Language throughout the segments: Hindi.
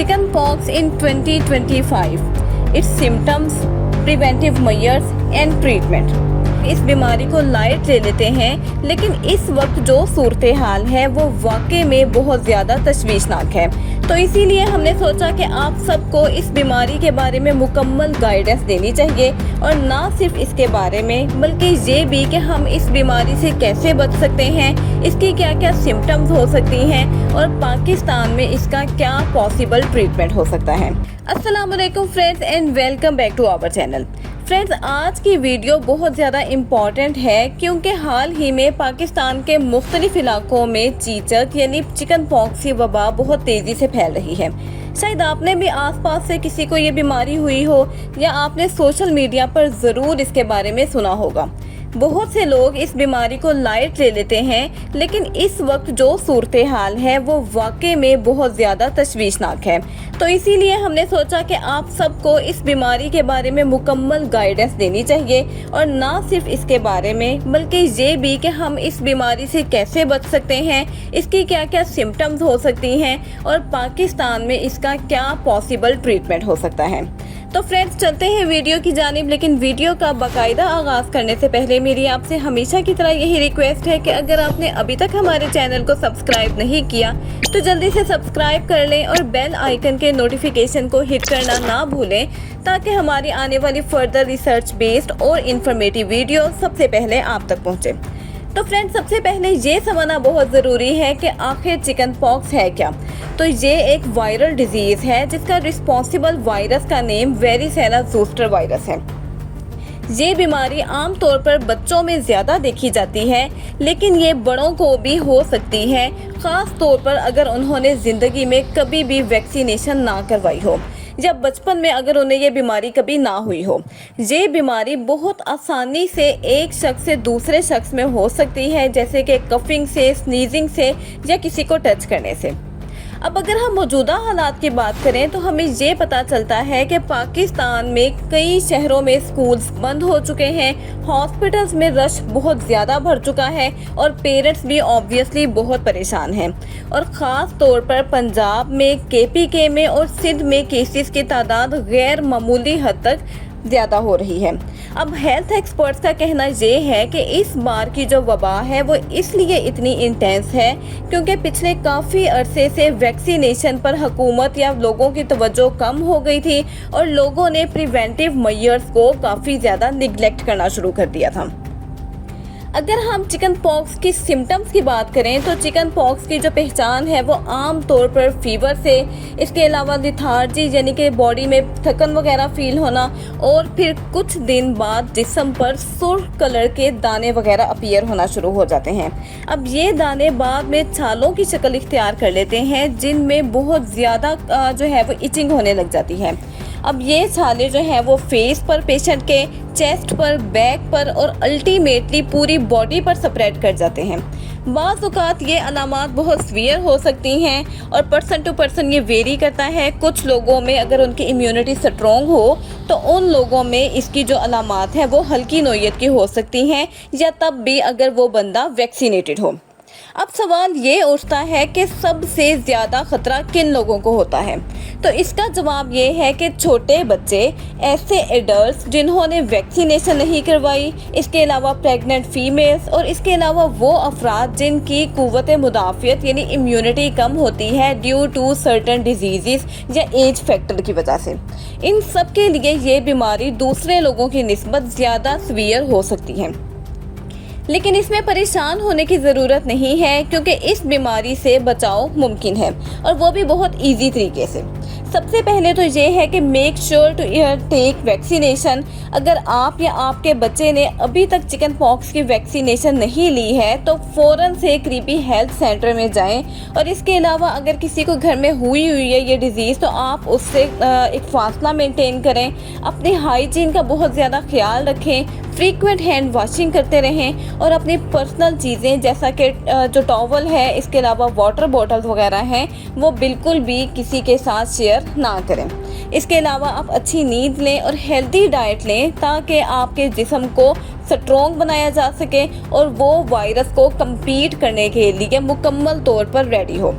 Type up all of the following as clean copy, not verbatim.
chickenpox in 2025, its symptoms, preventive measures and treatment। इस बीमारी को लाइट ले लेते हैं, लेकिन इस वक्त जो सूरत हाल है वो वाकई में बहुत ज़्यादा तशवीशनाक है। तो इसीलिए हमने सोचा कि आप सबको इस बीमारी के बारे में मुकम्मल गाइडेंस देनी चाहिए, और ना सिर्फ इसके बारे में बल्कि ये भी कि हम इस बीमारी से कैसे बच सकते हैं, इसकी क्या क्या सिम्टम्स हो सकती हैं और पाकिस्तान में इसका क्या पॉसिबल ट्रीटमेंट हो सकता है। अस्सलाम वालेकुम friends and welcome back to our channel. Friends, आज की वीडियो बहुत ज़्यादा इम्पॉर्टेंट है क्योंकि हाल ही में पाकिस्तान के मुख्तलिफ इलाकों में चीचक यानी चिकन पॉक्स की वबा बहुत तेज़ी से फैल रही है। शायद आपने भी आसपास से किसी को ये बीमारी हुई हो या आपने सोशल मीडिया पर ज़रूर इसके बारे में सुना होगा। बहुत से लोग इस बीमारी को लाइट ले लेते हैं, लेकिन इस वक्त जो सूरत हाल है वो वाकई में बहुत ज़्यादा तशवीशनाक है। तो इसीलिए हमने सोचा कि आप सबको इस बीमारी के बारे में मुकम्मल गाइडेंस देनी चाहिए, और ना सिर्फ इसके बारे में बल्कि ये भी कि हम इस बीमारी से कैसे बच सकते हैं, इसकी क्या क्या सिम्टम्स हो सकती हैं और पाकिस्तान में इसका क्या पॉसिबल ट्रीटमेंट हो सकता है। तो फ्रेंड्स, चलते हैं वीडियो की जानिब, लेकिन वीडियो का बाकायदा आगाज़ करने से पहले मेरी आपसे हमेशा की तरह यही रिक्वेस्ट है कि अगर आपने अभी तक हमारे चैनल को सब्सक्राइब नहीं किया तो जल्दी से सब्सक्राइब कर लें और बेल आइकन के नोटिफिकेशन को हिट करना ना भूलें, ताकि हमारी आने वाली फर्दर रिसर्च बेस्ड और इन्फॉर्मेटिव वीडियो सबसे पहले आप तक पहुँचे। तो फ्रेंड्स, सबसे पहले ये समझना बहुत ज़रूरी है कि आखिर चिकन पॉक्स है क्या। तो ये एक वायरल डिजीज़ है जिसका रिस्पॉन्सिबल वायरस का नेम वेरिसेला ज़ोस्टर वायरस है। ये बीमारी आम तौर पर बच्चों में ज़्यादा देखी जाती है, लेकिन ये बड़ों को भी हो सकती है, ख़ास तौर पर अगर उन्होंने ज़िंदगी में कभी भी वैक्सीनेशन ना करवाई हो या बचपन में अगर उन्हें ये बीमारी कभी ना हुई हो। ये बीमारी बहुत आसानी से एक शख्स से दूसरे शख्स में हो सकती है, जैसे कि कफिंग से, स्नीजिंग से या किसी को टच करने से। अब अगर हम मौजूदा हालात की बात करें तो हमें ये पता चलता है कि पाकिस्तान में कई शहरों में स्कूल्स बंद हो चुके हैं, हॉस्पिटल्स में रश बहुत ज़्यादा भर चुका है और पेरेंट्स भी ऑब्वियसली बहुत परेशान हैं। और ख़ास तौर पर पंजाब में, KPK में और सिंध में केसेस की तादाद गैर मामूली हद तक ज़्यादा हो रही है। अब हेल्थ एक्सपर्ट्स का कहना ये है कि इस बार की जो वबा है वो इसलिए इतनी इंटेंस है क्योंकि पिछले काफ़ी अरसे से वैक्सीनेशन पर हुकूमत या लोगों की तवज्जो कम हो गई थी और लोगों ने प्रिवेंटिव मेजर्स को काफ़ी ज़्यादा निगलेक्ट करना शुरू कर दिया था। अगर हम चिकन पॉक्स की सिम्टम्स की बात करें तो चिकन पॉक्स की जो पहचान है वो आम तौर पर फीवर से, इसके अलावा लिथार्जी यानी कि बॉडी में थकन वगैरह फील होना, और फिर कुछ दिन बाद जिस्म पर सुर्ख कलर के दाने वगैरह अपीयर होना शुरू हो जाते हैं। अब ये दाने बाद में छालों की शक्ल इख्तियार कर लेते हैं, जिनमें बहुत ज़्यादा जो है वो इचिंग होने लग जाती है। अब ये छाले जो हैं वो फेस पर, पेशेंट के चेस्ट पर, बैक पर और अल्टीमेटली पूरी बॉडी पर स्प्रेड कर जाते हैं। बाज़ औक़ात ये अलामात बहुत सीवियर हो सकती हैं और पर्सन टू पर्सन ये वेरी करता है। कुछ लोगों में अगर उनकी इम्यूनिटी स्ट्रॉन्ग हो तो उन लोगों में इसकी जो अलामात हैं वो हल्की नोयत की हो सकती हैं, या तब भी अगर वो बंदा वैक्सीनेटेड हो। अब सवाल ये उठता है कि सबसे ज़्यादा ख़तरा किन लोगों को होता है। तो इसका जवाब ये है कि छोटे बच्चे, ऐसे एडल्ट्स जिन्होंने वैक्सीनेशन नहीं करवाई, इसके अलावा प्रेग्नेंट फीमेल्स, और इसके अलावा वो अफराद जिनकी कुव्वत मुदाफ़ियत यानी इम्यूनिटी कम होती है ड्यू टू सर्टन डिजीज़ या एज फैक्टर की वजह से। इन सब के लिए ये बीमारी दूसरे लोगों की निस्बत ज़्यादा सीवियर हो सकती है। लेकिन इसमें परेशान होने की ज़रूरत नहीं है क्योंकि इस बीमारी से बचाव मुमकिन है, और वो भी बहुत इजी तरीके से। सबसे पहले तो ये है कि make sure to take vaccination. अगर आप या आपके बच्चे ने अभी तक चिकन पॉक्स की वैक्सीनेशन नहीं ली है तो फ़ौरन से करीबी हेल्थ सेंटर में जाएं, और इसके अलावा अगर किसी को घर में हुई है ये डिज़ीज़ तो आप उससे एक फासला मेंटेन करें, अपने हाइजीन का बहुत ज़्यादा ख्याल रखें, फ्रीक्वेंट हैंड वॉशिंग करते रहें, और अपनी पर्सनल चीज़ें जैसा कि जो टॉवल है, इसके अलावा वाटर बॉटल्स वगैरह हैं, वो बिल्कुल भी किसी के साथ शेयर ना करें। इसके अलावा आप अच्छी नींद लें और हेल्दी डाइट लें ताकि आपके जिस्म को स्ट्रॉन्ग बनाया जा सके और वो वायरस को कम्पीट करने के लिए मुकम्मल तौर पर रेडी हो।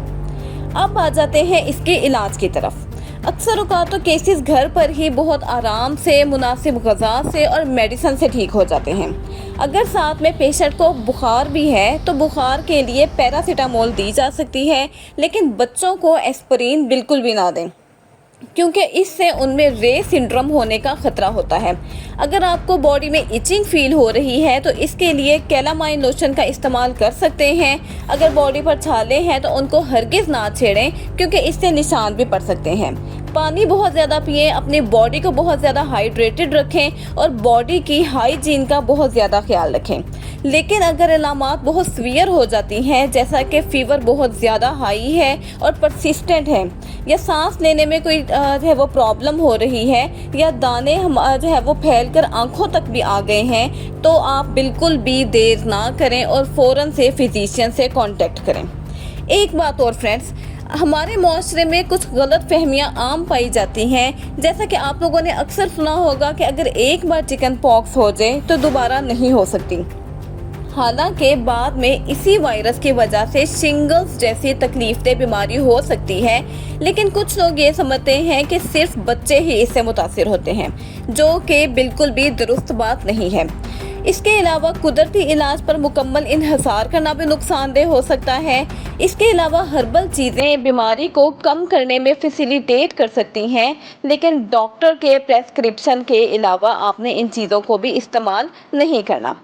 अब आ जाते हैं इसके इलाज की तरफ। अक्सर औक़ात तो केसेस घर पर ही बहुत आराम से, मुनासिब ग़िज़ा से और मेडिसिन से ठीक हो जाते हैं। अगर साथ में पेशेंट को बुखार भी है तो बुखार के लिए पैरासिटामोल दी जा सकती है, लेकिन बच्चों को एस्पिरिन बिल्कुल भी ना दें, क्योंकि इससे उनमें रे सिंड्रोम होने का ख़तरा होता है। अगर आपको बॉडी में इचिंग फील हो रही है तो इसके लिए कैलामाइन लोशन का इस्तेमाल कर सकते हैं। अगर बॉडी पर छाले हैं तो उनको हरगिज़ ना छेड़ें, क्योंकि इससे निशान भी पड़ सकते हैं। पानी बहुत ज़्यादा पिएं, अपनी बॉडी को बहुत ज़्यादा हाइड्रेटेड रखें और बॉडी की हाइजीन का बहुत ज़्यादा ख्याल रखें। लेकिन अगर अलामात बहुत सीवियर हो जाती हैं, जैसा कि फ़ीवर बहुत ज़्यादा हाई है और परसिस्टेंट है, या सांस लेने में कोई जो है वो प्रॉब्लम हो रही है, या दाने जो है वो फैलकर आंखों तक भी आ गए हैं, तो आप बिल्कुल भी देर ना करें और फ़ौरन से फिजिशियन से कांटेक्ट करें। एक बात और फ्रेंड्स, हमारे माशरे में कुछ गलत फहमियाँ आम पाई जाती हैं, जैसा कि आप लोगों ने अक्सर सुना होगा कि अगर एक बार चिकन पॉक्स हो जाए तो दोबारा नहीं हो सकती। हालांकि बाद में इसी वायरस की वजह से शिंगल्स जैसी तकलीफदेह बीमारी हो सकती है, लेकिन कुछ लोग ये समझते हैं कि सिर्फ बच्चे ही इससे मुतासिर होते हैं, जो कि बिल्कुल भी दुरुस्त बात नहीं है। इसके अलावा कुदरती इलाज पर मुकम्मल इन्हिसार करना भी नुकसानदेह हो सकता है। इसके अलावा हर्बल चीज़ें बीमारी को कम करने में फैसिलिटेट कर सकती हैं, लेकिन डॉक्टर के प्रेस्क्रिप्शन के अलावा आपने इन चीज़ों को भी इस्तेमाल नहीं करना।